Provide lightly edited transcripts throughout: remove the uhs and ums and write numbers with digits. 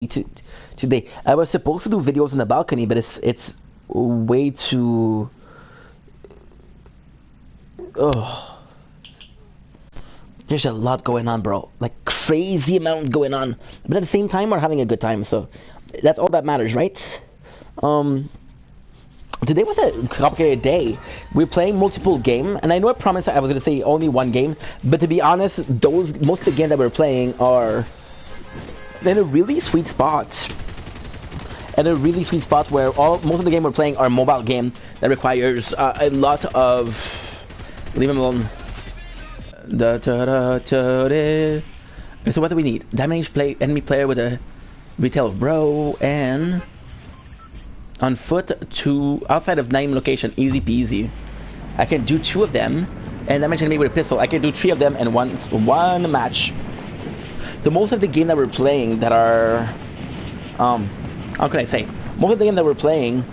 today. I was supposed to do videos on the balcony, but it's way too. Oh, there's a lot going on, bro. Like crazy amount going on. But at the same time, we're having a good time, so that's all that matters, right? Today was a complicated day. We're playing multiple game, and I know I promised I was going to say only one game, but to be honest, most of the games that we're playing are in a really sweet spot. And a really sweet spot where most of the game we're playing are mobile game that requires a lot of. Leave him alone. So what do we need? Damage enemy player with a retail of bro and. On foot to outside of 9 location, easy peasy. I can do 2 of them, and damage enemy with a pistol. I can do 3 of them in one match. So most of the game that we're playing that are, how can I say? Most of the game that we're playing,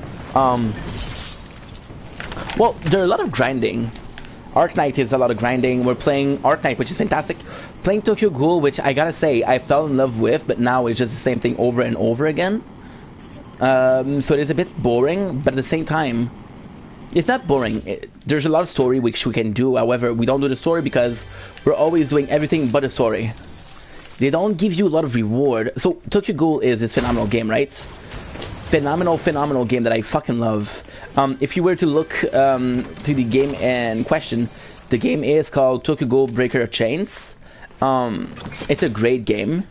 well, there are a lot of grinding. Arc Knight is a lot of grinding. We're playing Arc Knight, which is fantastic. Playing Tokyo Ghoul, which I gotta say I fell in love with, but now it's just the same thing over and over again. So it is a bit boring, but at the same time, it's not boring. There's a lot of story which we can do. However, we don't do the story because we're always doing everything but a story. They don't give you a lot of reward. So Tokyo Ghoul is this phenomenal game, right? Phenomenal game that I fucking love. If you were to look to the game in question, the game is called Tokyo Ghoul Breaker of Chains. It's a great game.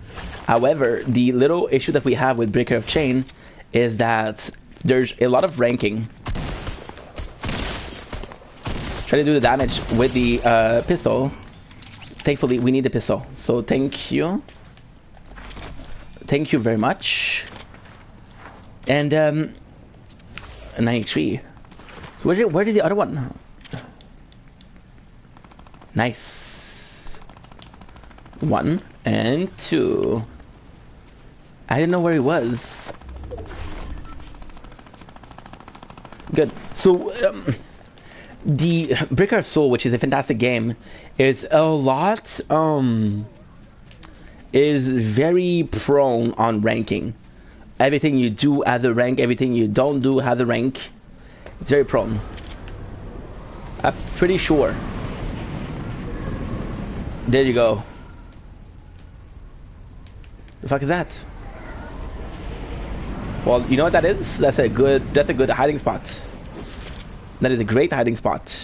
However, the little issue that we have with Breaker of Chain is that there's a lot of ranking. Try to do the damage with the pistol. Thankfully, we need the pistol. So thank you. Thank you very much. And 93. Where did the other one? Nice. 1 and 2. I didn't know where he was. Good. So, the Breaker of Soul, which is a fantastic game, is a lot, is very prone on ranking. Everything you do has a rank, everything you don't do has a rank. It's very prone. I'm pretty sure. There you go. The fuck is that? Well, you know what that is? That's a good hiding spot. That is a great hiding spot.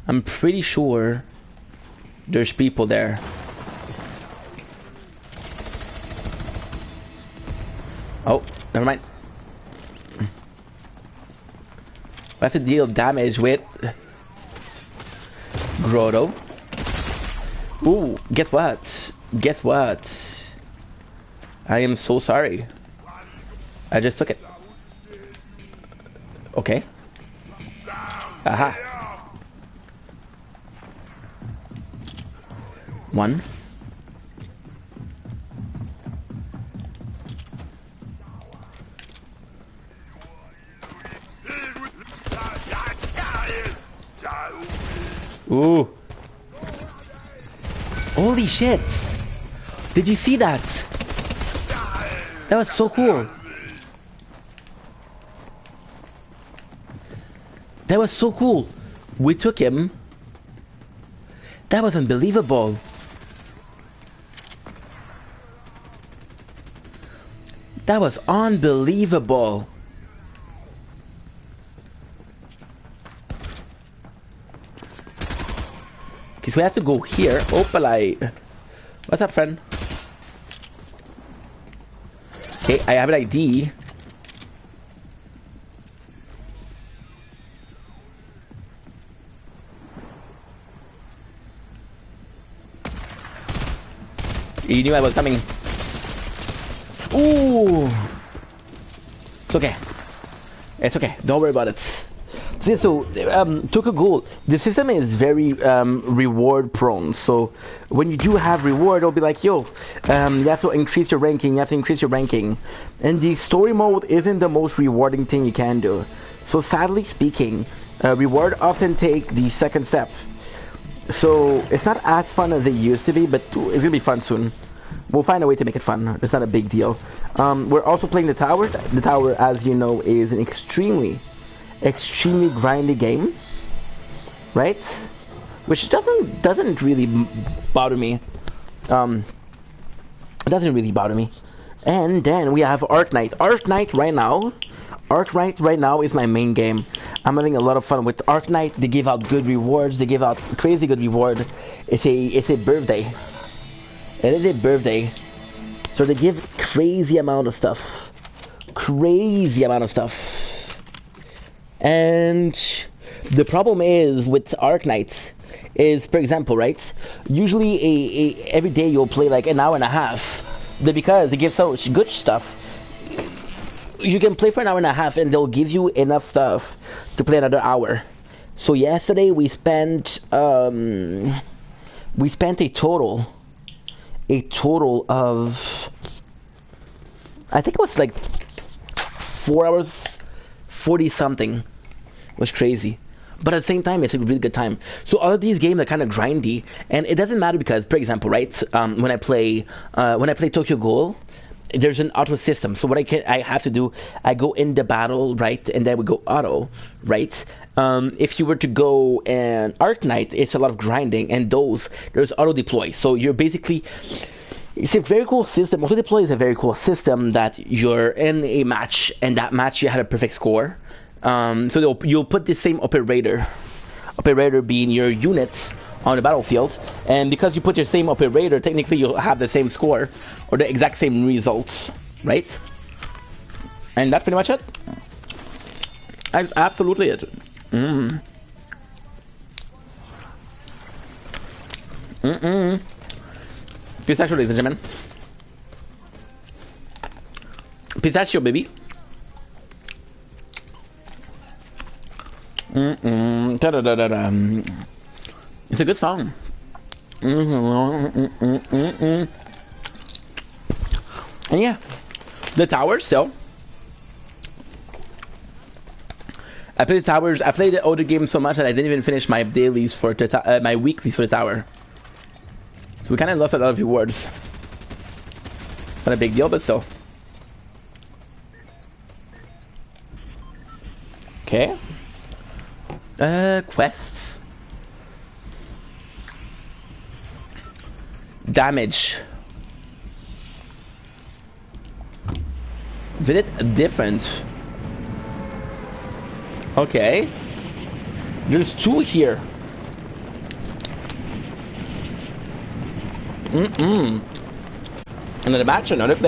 I'm pretty sure there's people there. Oh, never mind. I have to deal damage with Grotto. Ooh, guess what? Guess what? I am so sorry. I just took it. Okay. Aha. 1. Ooh. Holy shit. Did you see that? That was so cool. That was so cool. We took him. That was unbelievable. That was unbelievable. Okay, so we have to go here. Opalite. What's up, friend? Okay, I have an ID. You knew I was coming. Ooh. It's okay. It's okay. Don't worry about it. So Tokyo Ghoul, the system is very reward prone. So when you do have reward, it'll be like, yo, you have to increase your ranking. You have to increase your ranking. And the story mode isn't the most rewarding thing you can do. So sadly speaking, reward often take the second step. So it's not as fun as it used to be, but it's gonna be fun soon. We'll find a way to make it fun. It's not a big deal. We're also playing the tower. The tower, as you know, is an extremely grindy game, right? Which doesn't really bother me. It doesn't really bother me. And then we have Fortnite. Fortnite right now is my main game. I'm having a lot of fun with Fortnite. They give out good rewards. They give out crazy good reward. It's a birthday. It is a birthday. So they give crazy amount of stuff. Crazy amount of stuff. And the problem is with Fortnite is, for example, right? Usually every day you'll play like an hour and a half. But because they give so much good stuff, you can play for an hour and a half and they'll give you enough stuff to play another hour. So yesterday we spent a total of, I think it was like 4 hours 40 something. It was crazy. But at the same time, it's a really good time. So all of these games are kind of grindy, and it doesn't matter because, for example, right, when I play Tokyo Ghoul, there's an auto system. So what I have to do, I go in the battle, right, and then we go auto, right. If you were to go and Fortnite, it's a lot of grinding, and there's auto deploy. So you're basically, it's a very cool system. Auto deploy is a very cool system that you're in a match, and that match you had a perfect score. So you'll put the same operator being your units on the battlefield, and because you put your same operator, technically you'll have the same score or the exact same results, right? And that's pretty much it. That's absolutely it. Pistachio, ladies and gentlemen. Pistachio, baby. It's a good song. And yeah, the towers still. I played the towers. I played the older game so much that I didn't even finish my dailies for my weeklies for the tower. So we kind of lost a lot of rewards. Not a big deal, but still. Okay. Quests. Damage. Did it different? Okay. There's 2 here. Another match, another clip.